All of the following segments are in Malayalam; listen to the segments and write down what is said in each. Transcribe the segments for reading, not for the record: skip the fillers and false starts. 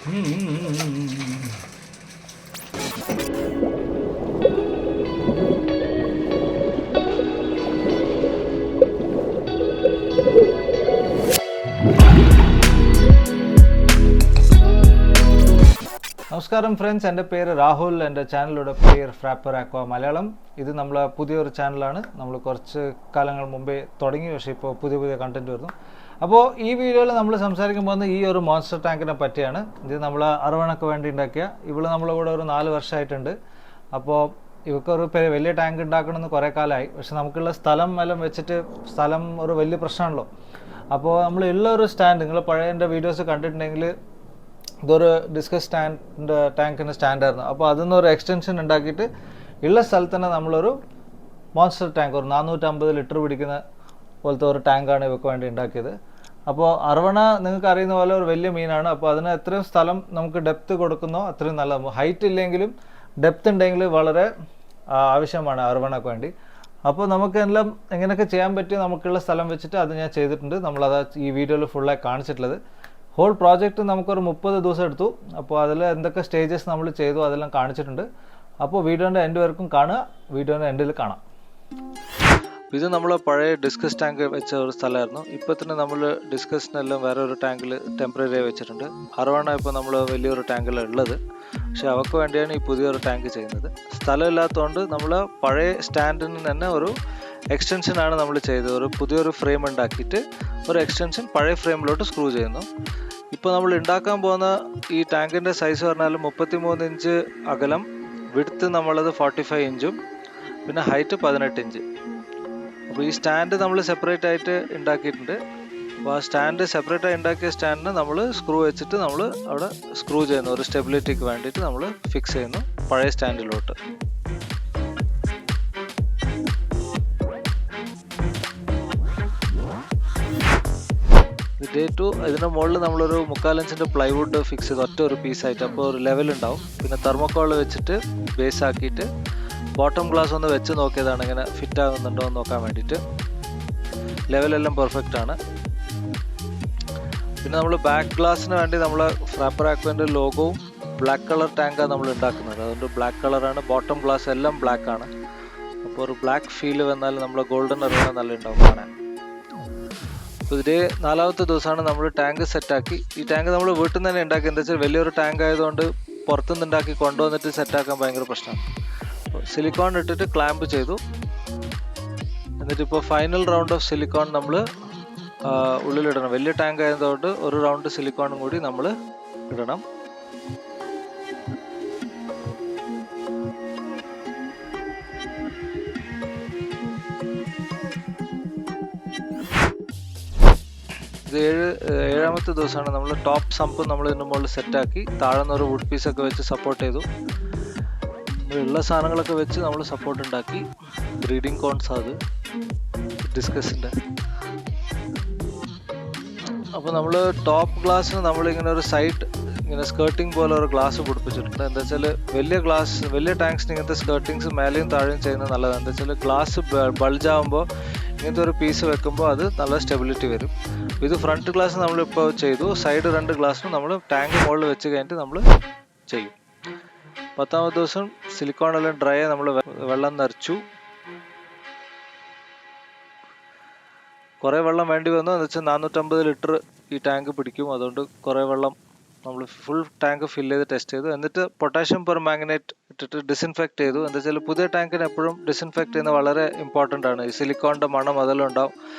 നമസ്കാരം ഫ്രണ്ട്സ്, എൻ്റെ പേര് രാഹുൽ. എൻ്റെ ചാനലിലൂടെ പേര് ഫ്രാപ്പർ ആക്വ മലയാളം. ഇത് നമ്മളെ പുതിയൊരു ചാനലാണ്. നമ്മൾ കുറച്ച് കാലങ്ങൾ മുമ്പേ തുടങ്ങി, പക്ഷേ ഇപ്പോൾ പുതിയ കണ്ടൻറ്റ് വരുന്നു. അപ്പോൾ ഈ വീഡിയോയിൽ നമ്മൾ സംസാരിക്കാൻ പോകുന്നത് ഈ ഒരു മോൺസ്റ്റർ ടാങ്കിനെ പറ്റിയാണ്. ഇത് നമ്മൾ അറവണക്ക് വേണ്ടി ഉണ്ടാക്കിയ, ഇവിടെ നമ്മളെ കൂടെ ഒരു 4 വർഷമായിട്ടുണ്ട്. അപ്പോൾ ഇവക്കൊരു വലിയ ടാങ്ക് ഉണ്ടാക്കണമെന്ന് കുറേ കാലമായി. പക്ഷെ നമുക്കുള്ള സ്ഥലം എല്ലാം വെച്ചിട്ട് സ്ഥലം ഒരു വലിയ പ്രശ്നമാണല്ലോ. അപ്പോൾ നമ്മൾ ഉള്ള ഒരു സ്റ്റാൻഡ്, നിങ്ങൾ പഴയ എൻ്റെ വീഡിയോസ് കണ്ടിട്ടുണ്ടെങ്കിൽ ഇതൊരു ഡിസ്കസ് ടാങ്കിൻ്റെ സ്റ്റാൻഡായിരുന്നു. അപ്പോൾ അതിൽ നിന്നൊരു എക്സ്റ്റൻഷൻ ഉണ്ടാക്കിയിട്ട് ഉള്ള സ്ഥലത്ത് തന്നെ നമ്മളൊരു മോൺസ്റ്റർ ടാങ്ക്, ഒരു 450 ലിറ്റർ പിടിക്കുന്ന പോലത്തെ ഒരു ടാങ്കാണ് ഇവർക്ക് വേണ്ടി ഉണ്ടാക്കിയത്. അപ്പോൾ അറവണ നിങ്ങൾക്ക് അറിയുന്ന പോലെ ഒരു വലിയ മീനാണ്. അപ്പോൾ അതിന് എത്രയും സ്ഥലം നമുക്ക് ഡെപ്ത് കൊടുക്കുന്നോ അത്രയും നല്ലത്. ഹൈറ്റ് ഇല്ലെങ്കിലും ഡെപ്ത് ഉണ്ടെങ്കിൽ വളരെ ആവശ്യമാണ് അറവണക്ക് വേണ്ടി. അപ്പോൾ നമുക്ക് എല്ലാം എങ്ങനെയൊക്കെ ചെയ്യാൻ പറ്റിയോ നമുക്കുള്ള സ്ഥലം വെച്ചിട്ട് അത് ഞാൻ ചെയ്തിട്ടുണ്ട്. നമ്മളത് ഈ വീഡിയോയിൽ ഫുള്ളായി കാണിച്ചിട്ടുള്ളത്. ഹോൾ പ്രോജക്റ്റ് നമുക്കൊരു 30 ദിവസം എടുത്തു. അപ്പോൾ അതിൽ എന്തൊക്കെ സ്റ്റേജസ് നമ്മൾ ചെയ്തു അതെല്ലാം കാണിച്ചിട്ടുണ്ട്. അപ്പോൾ വീഡിയോൻ്റെ എൻഡ് വരെക്കും കാണുക, വീഡിയോൻ്റെ എൻഡിൽ കാണാം. ഇത് നമ്മൾ പഴയ ഡിസ്കസ് ടാങ്ക് വെച്ച ഒരു സ്ഥലമായിരുന്നു. ഇപ്പോൾ തന്നെ നമ്മൾ ഡിസ്കസിനെല്ലാം വേറെ ഒരു ടാങ്കിൽ ടെമ്പററി വെച്ചിട്ടുണ്ട്. അറവണ ഇപ്പോൾ നമ്മൾ വലിയൊരു ടാങ്കിലാണ് ഉള്ളത്. പക്ഷെ അവർക്ക് വേണ്ടിയാണ് ഈ പുതിയൊരു ടാങ്ക് ചെയ്യുന്നത്. സ്ഥലമില്ലാത്തതുകൊണ്ട് നമ്മൾ പഴയ സ്റ്റാൻഡിന് തന്നെ ഒരു എക്സ്റ്റൻഷനാണ് നമ്മൾ ചെയ്തത്. ഒരു പുതിയൊരു ഫ്രെയിം ഉണ്ടാക്കിയിട്ട് ഒരു എക്സ്റ്റൻഷൻ പഴയ ഫ്രെയിമിലോട്ട് സ്ക്രൂ ചെയ്യുന്നു. ഇപ്പോൾ നമ്മൾ ഉണ്ടാക്കാൻ പോകുന്ന ഈ ടാങ്കിൻ്റെ സൈസ് പറഞ്ഞാൽ 33 ഇഞ്ച് അകലം, വിഡ്ത്ത് നമ്മളത് 45 ഇഞ്ചും പിന്നെ ഹൈറ്റ് 18 ഇഞ്ച്. അപ്പോൾ ഈ സ്റ്റാൻഡ് നമ്മൾ സെപ്പറേറ്റ് ആയിട്ട് ഉണ്ടാക്കിയിട്ടുണ്ട്. അപ്പോൾ ആ സ്റ്റാൻഡ് സെപ്പറേറ്റ് ആയി ഉണ്ടാക്കിയ സ്റ്റാൻഡിന് നമ്മൾ സ്ക്രൂ വെച്ചിട്ട് നമ്മൾ അവിടെ സ്ക്രൂ ചെയ്യുന്നു. ഒരു സ്റ്റെബിലിറ്റിക്ക് വേണ്ടിയിട്ട് നമ്മൾ ഫിക്സ് ചെയ്യുന്നു പഴയ സ്റ്റാൻഡിലോട്ട്. ഡേ 2 ഇതിൻ്റെ മുകളിൽ നമ്മളൊരു 3/4 ഇഞ്ചിൻ്റെ പ്ലൈവുഡ് ഫിക്സ് ചെയ്ത് ഒറ്റ ഒരു പീസായിട്ട്, അപ്പോൾ ഒരു ലെവൽ ഉണ്ടാവും. പിന്നെ തെർമോക്കോൾ വെച്ചിട്ട് ബേസ് ആക്കിയിട്ട് ബോട്ടം ഗ്ലാസ് ഒന്ന് വെച്ച് നോക്കിയതാണ് ഇങ്ങനെ ഫിറ്റ് ആകുന്നുണ്ടോ എന്ന് നോക്കാൻ വേണ്ടിയിട്ട്. ലെവലെല്ലാം പെർഫെക്റ്റ് ആണ്. പിന്നെ നമ്മൾ ബാക്ക് ഗ്ലാസ്സിന് വേണ്ടി നമ്മൾ ഫ്രാപ്പർ ആക്വൻ്റെ ലോഗോവും ബ്ലാക്ക് കളർ ടാങ്കാണ് നമ്മൾ ഉണ്ടാക്കുന്നത്. അതുകൊണ്ട് ബ്ലാക്ക് കളറാണ്, ബോട്ടം ഗ്ലാസ് എല്ലാം ബ്ലാക്ക് ആണ്. അപ്പോൾ ഒരു ബ്ലാക്ക് ഫീൽ വന്നാൽ നമ്മൾ ഗോൾഡൻ അറിയണം നല്ല ഉണ്ടാവും കാണാൻ. അപ്പോൾ ഇതേ 4ാമത്തെ ദിവസമാണ് നമ്മൾ ടാങ്ക് സെറ്റാക്കി. ഈ ടാങ്ക് നമ്മൾ വീട്ടിൽ നിന്ന് തന്നെ ഉണ്ടാക്കി. എന്താ വെച്ചാൽ വലിയൊരു ടാങ്ക് ആയതുകൊണ്ട് പുറത്തുനിന്ന് ഉണ്ടാക്കി കൊണ്ടുവന്നിട്ട് സെറ്റാക്കാൻ ഭയങ്കര പ്രശ്നമാണ്. അപ്പോൾ സിലിക്കോൺ ഇട്ടിട്ട് ക്ലാമ്പ് ചെയ്തു. എന്നിട്ടിപ്പോൾ ഫൈനൽ റൗണ്ട് ഓഫ് സിലിക്കോൺ നമ്മൾ ഉള്ളിലിടണം. വലിയ ടാങ്ക് ആയതുകൊണ്ട് ഒരു റൗണ്ട് സിലിക്കോണും കൂടി നമ്മൾ ഇടണം. ഇത് 7ാമത്തെ ദിവസമാണ്. നമ്മൾ ടോപ്പ് സമ്പ് നമ്മൾ ഇതിൻ്റെ മുകളിൽ സെറ്റാക്കി താഴെന്ന് ഒരു വുഡ് പീസൊക്കെ വെച്ച് സപ്പോർട്ട് ചെയ്തു. ഉള്ള സാധനങ്ങളൊക്കെ വെച്ച് നമ്മൾ സപ്പോർട്ട് ഉണ്ടാക്കി. ബ്രീഡിങ് കോൺസ് അത് ഡിസ്കസിൻ്റെ. അപ്പോൾ നമ്മൾ ടോപ്പ് ഗ്ലാസ്സിന് നമ്മളിങ്ങനെ ഒരു സൈഡ് ഇങ്ങനെ സ്കേർട്ടിങ് പോലെ ഒരു ഗ്ലാസ് പിടിപ്പിച്ചിട്ടുണ്ട്. എന്താ വെച്ചാൽ വലിയ ടാങ്ക്സിന് ഇങ്ങനത്തെ സ്കേർട്ടിങ്സ് മേലെയും താഴെയും ചെയ്യുന്നത് നല്ലതാണ്. എന്താ വെച്ചാൽ ഗ്ലാസ് ബൾജാകുമ്പോൾ ഇങ്ങനത്തെ ഒരു പീസ് വെക്കുമ്പോൾ അത് നല്ല സ്റ്റെബിലിറ്റി വരും. ഇത് ഫ്രണ്ട് ഗ്ലാസ് നമ്മളിപ്പോൾ ചെയ്തു. സൈഡ് 2 ഗ്ലാസ്സിനും നമ്മൾ ടാങ്ക് മുകളിൽ വെച്ച് കഴിഞ്ഞിട്ട് നമ്മൾ ചെയ്യും. 10ാമത്തെ ദിവസം സിലിക്കോണെല്ലാം ഡ്രൈ ആയി നമ്മൾ വെള്ളം നിറച്ചു. കുറേ വെള്ളം വേണ്ടി വന്നു. എന്ന് വെച്ചാൽ 450 ലിറ്റർ ഈ ടാങ്ക് പിടിക്കും. അതുകൊണ്ട് കുറേ വെള്ളം നമ്മൾ ഫുൾ ടാങ്ക് ഫില്ല് ചെയ്ത് ടെസ്റ്റ് ചെയ്തു. എന്നിട്ട് പൊട്ടാഷ്യം പെർമാംഗനേറ്റ് ഇട്ടിട്ട് ഡിസിൻഫെക്ട് ചെയ്തു. എന്താ വെച്ചാൽ പുതിയ ടാങ്കിന് എപ്പോഴും ഡിസിൻഫെക്ട് ചെയ്യുന്നത് വളരെ ഇമ്പോർട്ടൻ്റ് ആണ്. ഈ സിലിക്കോണിൻ്റെ മണം അതെല്ലാം ഉണ്ടാവും.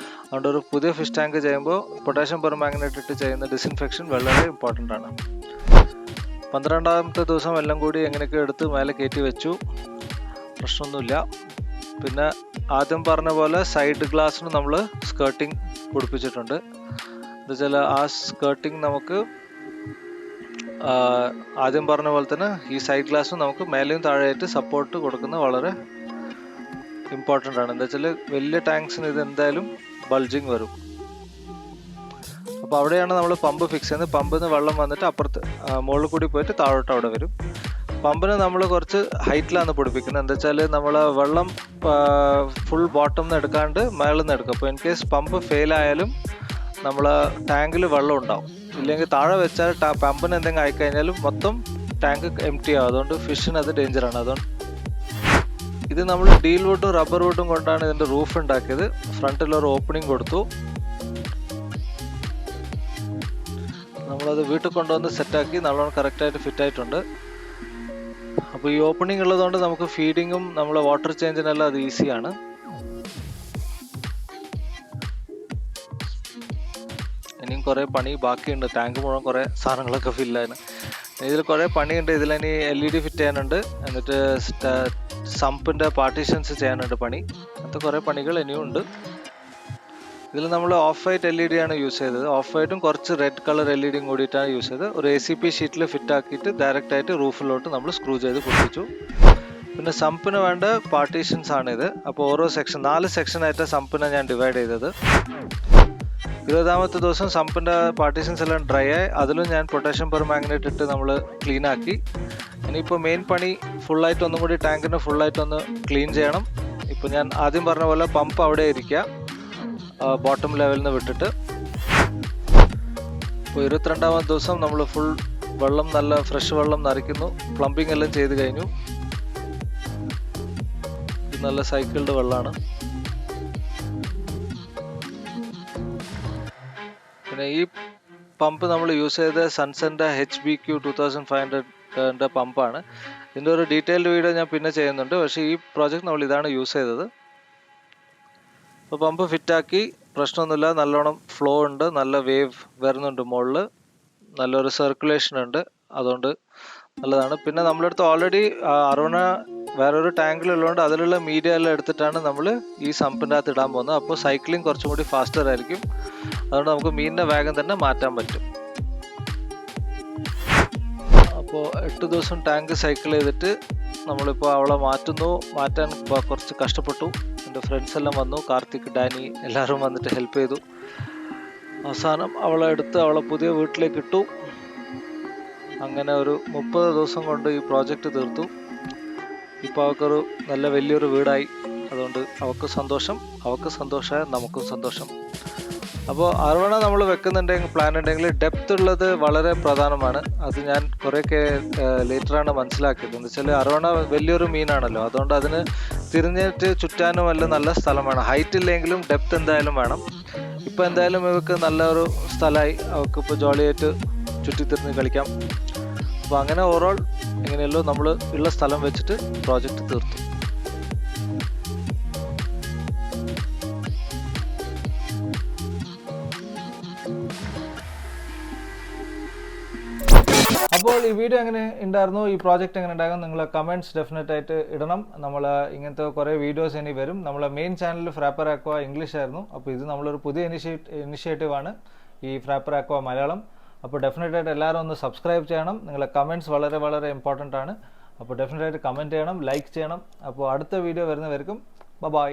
അതുകൊണ്ട് ഒരു പുതിയ ഫിഷ് ടാങ്ക് ചെയ്യുമ്പോൾ പൊട്ടാഷ്യം പെർമാംഗനേറ്റ് ഇട്ട് ചെയ്യുന്ന ഡിസിൻഫെക്ഷൻ വളരെ ഇമ്പോർട്ടൻ്റ് ആണ്. 12ാമത്തെ ദിവസം എല്ലാം കൂടി എങ്ങനെയൊക്കെ എടുത്ത് മേലെ കയറ്റി വെച്ചു. പ്രശ്നമൊന്നുമില്ല. പിന്നെ ആദ്യം പറഞ്ഞ പോലെ സൈഡ് ഗ്ലാസ്സിന് നമ്മൾ സ്കേർട്ടിങ് പിടിപ്പിച്ചിട്ടുണ്ട്. എന്താ വെച്ചാൽ ആ സ്കേർട്ടിങ് നമുക്ക് ആദ്യം പറഞ്ഞ പോലെ തന്നെ ഈ സൈഡ് ഗ്ലാസ്സും നമുക്ക് മേലെയും താഴെയായിട്ട് സപ്പോർട്ട് കൊടുക്കുന്നത് വളരെ ഇമ്പോർട്ടൻ്റ് ആണ്. എന്താ വെച്ചാൽ വലിയ ടാങ്ക്സിന് ഇത് എന്തായാലും ബൾജിങ് വരും. അപ്പോൾ അവിടെയാണ് നമ്മൾ പമ്പ് ഫിക്സ് ചെയ്യുന്നത്. പമ്പിൽ നിന്ന് വെള്ളം വന്നിട്ട് അപ്പുറത്ത് മുകളിൽ കൂടി പോയിട്ട് താഴോട്ട് അവിടെ വരും. പമ്പിന് നമ്മൾ കുറച്ച് ഹൈറ്റിലാണ് പിടിപ്പിക്കുന്നത്. എന്താ വെച്ചാൽ നമ്മൾ വെള്ളം ഫുൾ ബോട്ടം നിന്ന് എടുക്കാണ്ട് മേളിൽ നിന്ന് എടുക്കും. അപ്പോൾ ഇൻ കേസ് പമ്പ് ഫെയിലായാലും നമ്മൾ ടാങ്കിൽ വെള്ളം ഉണ്ടാവും. ഇല്ലെങ്കിൽ താഴെ വെച്ചാൽ പമ്പിന് എന്തെങ്കിലും ആയിക്കഴിഞ്ഞാലും മൊത്തം ടാങ്ക് എം ടി ആവും. അതുകൊണ്ട് ഫിഷിന് അത് ഡേഞ്ചറാണ്. അതുകൊണ്ട് ഇത് നമ്മൾ ഡീൽ വുഡും റബ്ബർ വുഡും കൊണ്ടാണ് ഇതിൻ്റെ റൂഫ് ഉണ്ടാക്കിയത്. ഫ്രണ്ടിൽ ഒരു ഓപ്പണിംഗ് കൊടുത്തു. നമ്മളത് വീട്ടിൽ കൊണ്ടുവന്ന് സെറ്റാക്കി നല്ലോണം കറക്റ്റായിട്ട് ഫിറ്റ് ആയിട്ടുണ്ട്. അപ്പോൾ ഈ ഓപ്പണിംഗ് ഉള്ളതുകൊണ്ട് നമുക്ക് ഫീഡിങ്ങും നമ്മളെ വാട്ടർ ചേഞ്ചിനെല്ലാം അത് ഈസിയാണ്. ഇനിയും കുറേ പണി ബാക്കിയുണ്ട്. ടാങ്ക് മുഴുവൻ കുറേ സാധനങ്ങളൊക്കെ ഫില്ലാണ്. ഇതിൽ കുറേ പണിയുണ്ട്. ഇതിലിനി LED ഫിറ്റ് ചെയ്യാനുണ്ട്. എന്നിട്ട് സമ്പിൻ്റെ പാർട്ടീഷൻസ് ചെയ്യാനുണ്ട് പണി. അങ്ങനത്തെ കുറേ പണികൾ ഇനിയും ഉണ്ട്. ഇതിൽ നമ്മൾ ഓഫ് വൈറ്റ് LED ആണ് യൂസ് ചെയ്തത്. ഓഫ് വൈറ്റും കുറച്ച് റെഡ് കളർ LEDയും കൂടിയിട്ടാണ് യൂസ് ചെയ്തത്. ഒരു ACP ഷീറ്റിൽ ഫിറ്റ് ആക്കിയിട്ട് ഡയറക്റ്റായിട്ട് റൂഫിലോട്ട് നമ്മൾ സ്ക്രൂ ചെയ്ത് പൊട്ടിച്ചു. പിന്നെ സമ്പിന് വേണ്ട പാർട്ടീഷൻസ് ആണിത്. അപ്പോൾ ഓരോ സെക്ഷൻ 4 സെക്ഷനായിട്ട് സമ്പിനെ ഞാൻ ഡിവൈഡ് ചെയ്തത്. 20ാമത്തെ ദിവസം സമ്പിൻ്റെ പാർട്ടീഷൻസ് എല്ലാം ഡ്രൈ ആയി. അതിലും ഞാൻ പൊട്ടാഷ്യം പെർമാംഗനേറ്റ് ഇട്ട് നമ്മൾ ക്ലീൻ ആക്കി. ഇനിയിപ്പോൾ മെയിൻ പണി ഫുള്ളായിട്ട് ഒന്നും കൂടി ടാങ്കിന് ഫുള്ളായിട്ടൊന്ന് ക്ലീൻ ചെയ്യണം. ഇപ്പോൾ ഞാൻ ആദ്യം പറഞ്ഞ പോലെ പമ്പ് അവിടെ ഇരിക്കുക, ബോട്ടം ലെവലിൽ നിന്ന് വിട്ടിട്ട്. ഇപ്പോൾ 22ാമത്തെ ദിവസം നമ്മൾ ഫുൾ വെള്ളം, നല്ല ഫ്രഷ് വെള്ളം നിറയ്ക്കുന്നു. പ്ലംബിംഗ് എല്ലാം ചെയ്ത് കഴിഞ്ഞു. ഇത് നല്ല സൈക്കിൾഡ് വെള്ളമാണ്. പിന്നെ ഈ പമ്പ് നമ്മൾ യൂസ് ചെയ്ത സൺസന്റെ HBQ 2500 പമ്പാണ്. ഇതിൻ്റെ ഒരു ഡീറ്റെയിൽഡ് വീഡിയോ ഞാൻ പിന്നെ ചെയ്യുന്നുണ്ട്. പക്ഷേ ഈ പ്രോജക്റ്റ് നമ്മൾ ഇതാണ് യൂസ് ചെയ്തത്. അപ്പോൾ പമ്പ് ഫിറ്റാക്കി, പ്രശ്നമൊന്നുമില്ല. നല്ലോണം ഫ്ലോ ഉണ്ട്, നല്ല വേവ് വരുന്നുണ്ട് മുകളിൽ, നല്ലൊരു സർക്കുലേഷൻ ഉണ്ട്. അതുകൊണ്ട് നല്ലതാണ്. പിന്നെ നമ്മളടുത്ത് ഓൾറെഡി അറോണ വേറൊരു ടാങ്കിലുള്ളതുകൊണ്ട് അതിലുള്ള മീഡിയ എല്ലാം എടുത്തിട്ടാണ് നമ്മൾ ഈ സമ്പിൻ്റെ അകത്ത് ഇടാൻ പോകുന്നത്. അപ്പോൾ സൈക്ലിംഗ് കുറച്ചും കൂടി ഫാസ്റ്റർ ആയിരിക്കും. അതുകൊണ്ട് നമുക്ക് മീനിനെ വേഗം തന്നെ മാറ്റാൻ പറ്റും. അപ്പോൾ 8 ദിവസം ടാങ്ക് സൈക്കിൾ ചെയ്തിട്ട് നമ്മളിപ്പോൾ അവളെ മാറ്റാൻ കുറച്ച് കഷ്ടപ്പെട്ടു. എൻ്റെ ഫ്രണ്ട്സ് എല്ലാം വന്നു, കാർത്തിക്, ഡാനി എല്ലാവരും വന്നിട്ട് ഹെൽപ്പ് ചെയ്തു. അവസാനം അവളെ എടുത്ത് അവളെ പുതിയ വീട്ടിലേക്ക് ഇട്ടു. അങ്ങനെ ഒരു 30 ദിവസം കൊണ്ട് ഈ പ്രോജക്റ്റ് തീർത്തു. ഇപ്പോൾ അവൾക്കൊരു നല്ല വലിയൊരു വീടായി. അതുകൊണ്ട് അവൾക്ക് സന്തോഷമായ നമുക്കും സന്തോഷം. അപ്പോൾ അറോണ നമ്മൾ വെക്കുന്നുണ്ടെങ്കിൽ, പ്ലാൻ ഉണ്ടെങ്കിൽ ഡെപ്ത് ഉള്ളത് വളരെ പ്രധാനമാണ്. അത് ഞാൻ കുറേയൊക്കെ ലേറ്ററാണ് മനസ്സിലാക്കിയത്. എന്ന് വെച്ചാൽ അറോണ വലിയൊരു മീനാണല്ലോ, അതുകൊണ്ട് അതിന് തിരിഞ്ഞിട്ട് ചുറ്റാനും എല്ലാം നല്ല സ്ഥലം വേണം. ഹൈറ്റ് ഇല്ലെങ്കിലും ഡെപ്ത് എന്തായാലും വേണം. ഇപ്പോൾ എന്തായാലും ഇവർക്ക് നല്ലൊരു സ്ഥലമായി. അവൾക്കിപ്പോൾ ജോളിയായിട്ട് ചുറ്റിത്തിരിഞ്ഞ് കളിക്കാം. അപ്പോൾ അങ്ങനെ ഓവറോൾ എങ്ങനെയല്ലോ നമ്മൾ ഉള്ള സ്ഥലം വെച്ചിട്ട് പ്രോജക്റ്റ് തീർത്തു. അപ്പോൾ ഈ വീഡിയോ എങ്ങനെ ഉണ്ടായിരുന്നു, ഈ പ്രോജക്റ്റ് എങ്ങനെ ഉണ്ടാകും, നിങ്ങളെ കമൻറ്റ്സ് ഡെഫിനറ്റ് ആയിട്ട് ഇടണം. നമ്മൾ ഇങ്ങനത്തെ കുറേ വീഡിയോസ് ഇനി വരും. നമ്മളെ മെയിൻ ചാനൽ ഫ്രാപ്പർ ആക്വ ഇംഗ്ലീഷ് ആയിരുന്നു. അപ്പോൾ ഇത് നമ്മളൊരു പുതിയ ഇനിഷ്യേറ്റീവാണ് ഈ ഫ്രാപ്പർ ആക്വ മലയാളം. അപ്പോൾ ഡെഫിനറ്റ് ആയിട്ട് എല്ലാവരും ഒന്ന് സബ്സ്ക്രൈബ് ചെയ്യണം. നിങ്ങളെ കമൻറ്റ്സ് വളരെ വളരെ ഇമ്പോർട്ടൻ്റ് ആണ്. അപ്പോൾ ഡെഫിനറ്റ് ആയിട്ട് കമൻറ്റ് ചെയ്യണം, ലൈക്ക് ചെയ്യണം. അപ്പോൾ അടുത്ത വീഡിയോ വരുന്നവർക്കും ബൈ.